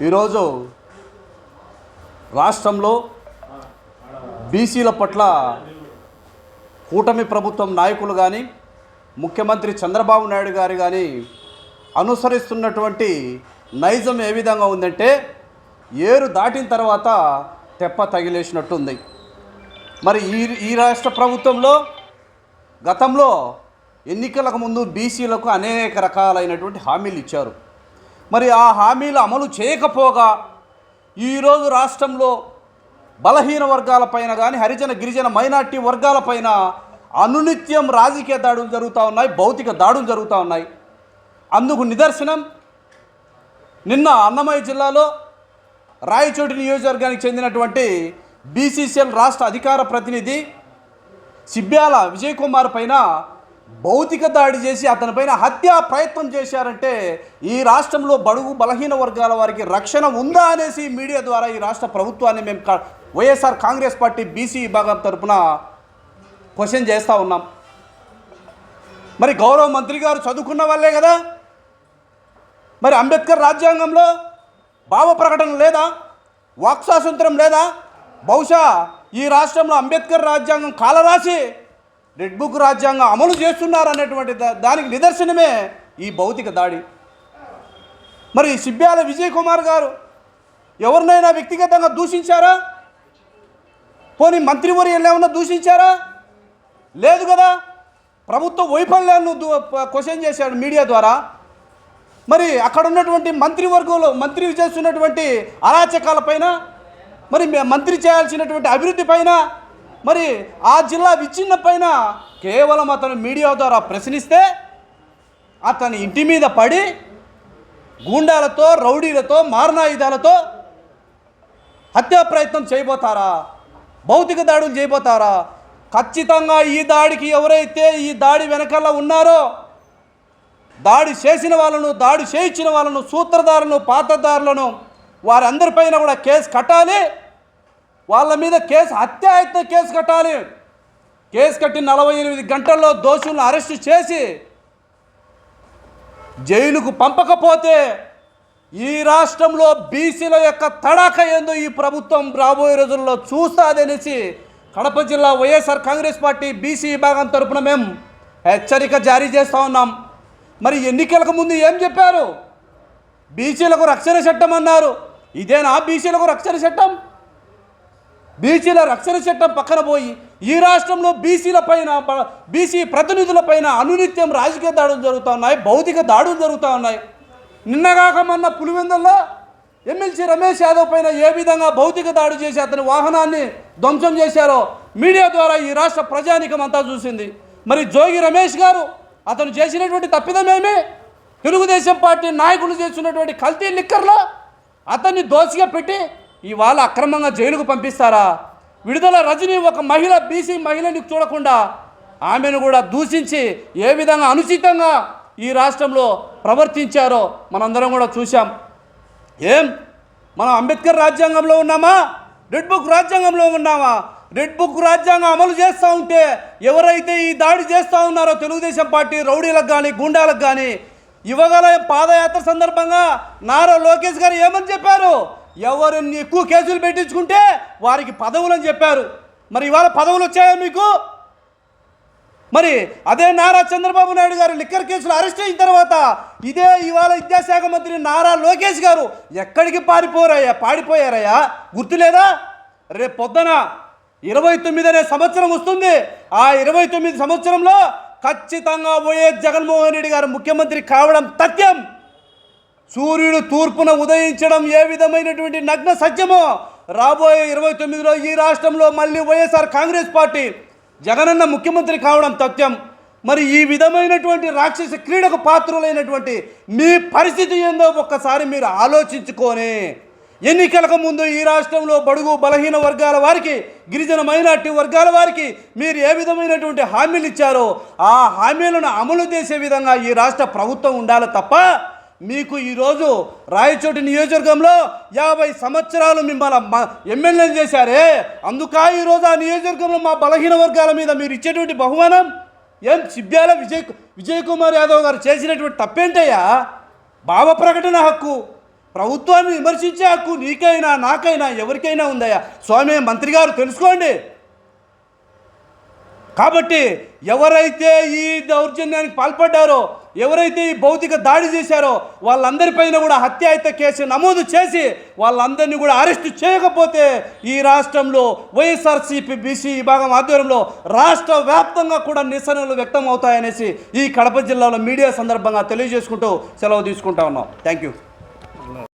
ఈరోజు రాష్ట్రంలో బీసీల పట్ల కూటమి ప్రభుత్వం నాయకులు కానీ ముఖ్యమంత్రి చంద్రబాబు నాయుడు గారు కానీ అనుసరిస్తున్నటువంటి నైజం ఏ విధంగా ఉందంటే ఏరు దాటిన తర్వాత తెప్ప తగిలేసినట్టుంది. మరి ఈ రాష్ట్ర ప్రభుత్వంలో గతంలో ఎన్నికలకు ముందు బీసీలకు అనేక రకాలైనటువంటి హామీలు ఇచ్చారు. మరి ఆ హామీలు అమలు చేయకపోగా ఈరోజు రాష్ట్రంలో బలహీన వర్గాలపైన కానీ హరిజన గిరిజన మైనార్టీ వర్గాలపైన అనునిత్యం రాజకీయ దాడులు జరుగుతూ ఉన్నాయి, భౌతిక దాడులు జరుగుతూ ఉన్నాయి. అందుకు నిదర్శనం నిన్న అన్నమయ్య జిల్లాలో రాయచోటి నియోజకవర్గానికి చెందినటువంటి బీసీసీఎల్ రాష్ట్ర అధికార ప్రతినిధి సిబ్బ్యాల విజయ్ కుమార్ పైన భౌతిక దాడి చేసి అతనిపైన హత్యా ప్రయత్నం చేశారంటే ఈ రాష్ట్రంలో బడుగు బలహీన వర్గాల వారికి రక్షణ ఉందా అనేసి మీడియా ద్వారా ఈ రాష్ట్ర ప్రభుత్వాన్ని మేము వైఎస్ఆర్ కాంగ్రెస్ పార్టీ బీసీ విభాగం తరఫున క్వశ్చన్ చేస్తూ ఉన్నాం. మరి గౌరవ మంత్రి గారు చదువుకున్న వాళ్ళే కదా, మరి అంబేద్కర్ రాజ్యాంగంలో భావ ప్రకటన లేదా, వాక్ స్వాతంత్రం లేదా? బహుశా ఈ రాష్ట్రంలో అంబేద్కర్ రాజ్యాంగం కాలరాసి రెడ్ బుక్ రాజ్యాంగం అమలు చేస్తున్నారు అనేటువంటి దానికి నిదర్శనమే ఈ భౌతిక దాడి. మరి సిబ్బ్యాల విజయ్ కుమార్ గారు ఎవరినైనా వ్యక్తిగతంగా దూషించారా? పోనీ మంత్రివర్యులు ఏమన్నా దూషించారా? లేదు కదా. ప్రభుత్వ వైఫల్యాన్ని క్వశ్చన్ చేశాడు మీడియా ద్వారా. మరి అక్కడ ఉన్నటువంటి మంత్రివర్గంలో మంత్రి చేస్తున్నటువంటి అరాచకాలపైన, మరి మంత్రి చేయాల్సినటువంటి అభివృద్ధి పైన, మరి ఆ జిల్లా విచ్ఛిన్న పైన కేవలం అతను మీడియా ద్వారా ప్రశ్నిస్తే అతని ఇంటి మీద పడి గూండాలతో రౌడీలతో మారణాయుధాలతో హత్యా ప్రయత్నం చేయబోతారా? భౌతిక దాడులు చేయబోతారా? ఖచ్చితంగా ఈ దాడికి ఎవరైతే ఈ దాడి వెనకాల ఉన్నారో, దాడి చేసిన వాళ్ళను, దాడి చేయించిన వాళ్ళను, సూత్రధారులను, పాత్రధారులను వారందరిపైన కూడా కేసు కట్టాలి. వాళ్ళ మీద హత్యాయత్న కేసు కట్టాలి. కేసు కట్టి 48 గంటల్లో దోషులను అరెస్టు చేసి జైలుకు పంపకపోతే ఈ రాష్ట్రంలో బీసీల యొక్క తడాక ఏందో ఈ ప్రభుత్వం రాబోయే రోజుల్లో చూస్తాదనేసి కడప జిల్లా వైఎస్ఆర్ కాంగ్రెస్ పార్టీ బీసీ విభాగం తరపున మేము హెచ్చరిక జారీ చేస్తూ ఉన్నాం. మరి ఎన్నికలకు ముందు ఏం చెప్పారు? బీసీలకు రక్షణ చట్టం అన్నారు. ఇదేనా బీసీలకు రక్షణ చట్టం? బీసీల రక్షణ చట్టం పక్కన పోయి ఈ రాష్ట్రంలో బీసీల పైన, బీసీ ప్రతినిధుల పైన అనునిత్యం రాజకీయ దాడులు జరుగుతూ ఉన్నాయి, భౌతిక దాడులు జరుగుతూ ఉన్నాయి. నిన్నగాక మొన్న పులివెందుల్లో ఎమ్మెల్సీ రమేష్ యాదవ్ పైన ఏ విధంగా భౌతిక దాడి చేసి అతని వాహనాన్ని ధ్వంసం చేశారో మీడియా ద్వారా ఈ రాష్ట్ర ప్రజానీకం అంతా చూసింది. మరి జోగి రమేష్ గారు అతను చేసినటువంటి తప్పిదమేమి? తెలుగుదేశం పార్టీ నాయకులు చేస్తున్నటువంటి కల్తీ లిక్కర్లో అతన్ని దోషిగా పెట్టి ఇవాళ అక్రమంగా జైలుకు పంపిస్తారా? విడుదల రజని ఒక మహిళ, బీసీ మహిళని చూడకుండా ఆమెను కూడా దూషించి ఏ విధంగా అనుచితంగా ఈ రాష్ట్రంలో ప్రవర్తించారో మనందరం కూడా చూసాం. మనం అంబేద్కర్ రాజ్యాంగంలో ఉన్నామా? రెడ్ బుక్ రాజ్యాంగంలో ఉన్నామా? రెడ్ బుక్ రాజ్యాంగం అమలు చేస్తూ ఉంటే ఎవరైతే ఈ దాడి చేస్తూ ఉన్నారో తెలుగుదేశం పార్టీ రౌడీలకు కానీ గుండాలకు కానీ ఇవ్వగల పాదయాత్ర సందర్భంగా నారా లోకేష్ గారు ఏమని చెప్పారు? ఎవరిని ఎక్కువ కేసులు పెట్టించుకుంటే వారికి పదవులు అని చెప్పారు. మరి ఇవాళ పదవులు వచ్చాయా మీకు? మరి అదే నారా చంద్రబాబు నాయుడు గారు లిక్కర్ కేసులు అరెస్ట్ అయిన తర్వాత ఇదే ఇవాళ విద్యాశాఖ మంత్రి నారా లోకేష్ గారు ఎక్కడికి పాడిపోయారయ్యా? గుర్తులేదా? రేపు పొద్దున 29వ సంవత్సరం వస్తుంది. ఆ 29 సంవత్సరంలో ఖచ్చితంగా వైఎస్ జగన్మోహన్ రెడ్డి గారు ముఖ్యమంత్రి కావడం తథ్యం. సూర్యుడు తూర్పున ఉదయించడం ఏ విధమైనటువంటి నగ్న సత్యమో రాబోయే 29లో ఈ రాష్ట్రంలో మళ్ళీ వైఎస్ఆర్ కాంగ్రెస్ పార్టీ జగనన్న ముఖ్యమంత్రి కావడం తథ్యం. మరి ఈ విధమైనటువంటి రాక్షస క్రీడకు పాత్రులైనటువంటి మీ పరిస్థితి ఏందో ఒక్కసారి మీరు ఆలోచించుకొని ఎన్నికలకు ముందు ఈ రాష్ట్రంలో బడుగు బలహీన వర్గాల వారికి, గిరిజన మైనార్టీ వర్గాల వారికి మీరు ఏ విధమైనటువంటి హామీలు ఇచ్చారో ఆ హామీలను అమలు చేసే విధంగా ఈ రాష్ట్ర ప్రభుత్వం ఉండాలి తప్ప మీకు ఈరోజు రాయచోటి నియోజకవర్గంలో 50 సంవత్సరాలు మిమ్మల్ని ఎమ్మెల్యేలు చేశారే, అందుక ఈరోజు ఆ నియోజకవర్గంలో మా బలహీన వర్గాల మీద మీరు ఇచ్చేటువంటి బహుమానం సిబ్బ్యాల విజయ్ కుమార్ యాదవ్ గారు చేసినటువంటి తప్పేంటయ్యా? భావ ప్రకటన హక్కు, ప్రభుత్వాన్ని విమర్శించే హక్కు నీకైనా నాకైనా ఎవరికైనా ఉందయ్యా. స్వామి మంత్రి గారు తెలుసుకోండి. కాబట్టి ఎవరైతే ఈ దౌర్జన్యానికి పాల్పడ్డారో, ఎవరైతే ఈ భౌతిక దాడి చేశారో వాళ్ళందరిపైన కూడా హత్యాయత్న కేసు నమోదు చేసి వాళ్ళందరినీ కూడా అరెస్టు చేయకపోతే ఈ రాష్ట్రంలో వైఎస్ఆర్సీపీ బీసీ విభాగం ఆధ్వర్యంలో రాష్ట్ర వ్యాప్తంగా కూడా నిరసనలు వ్యక్తం అవుతాయనేసి ఈ కడప జిల్లాలో మీడియా సందర్భంగా తెలియజేసుకుంటూ సెలవు తీసుకుంటా ఉన్నాం. Thank you.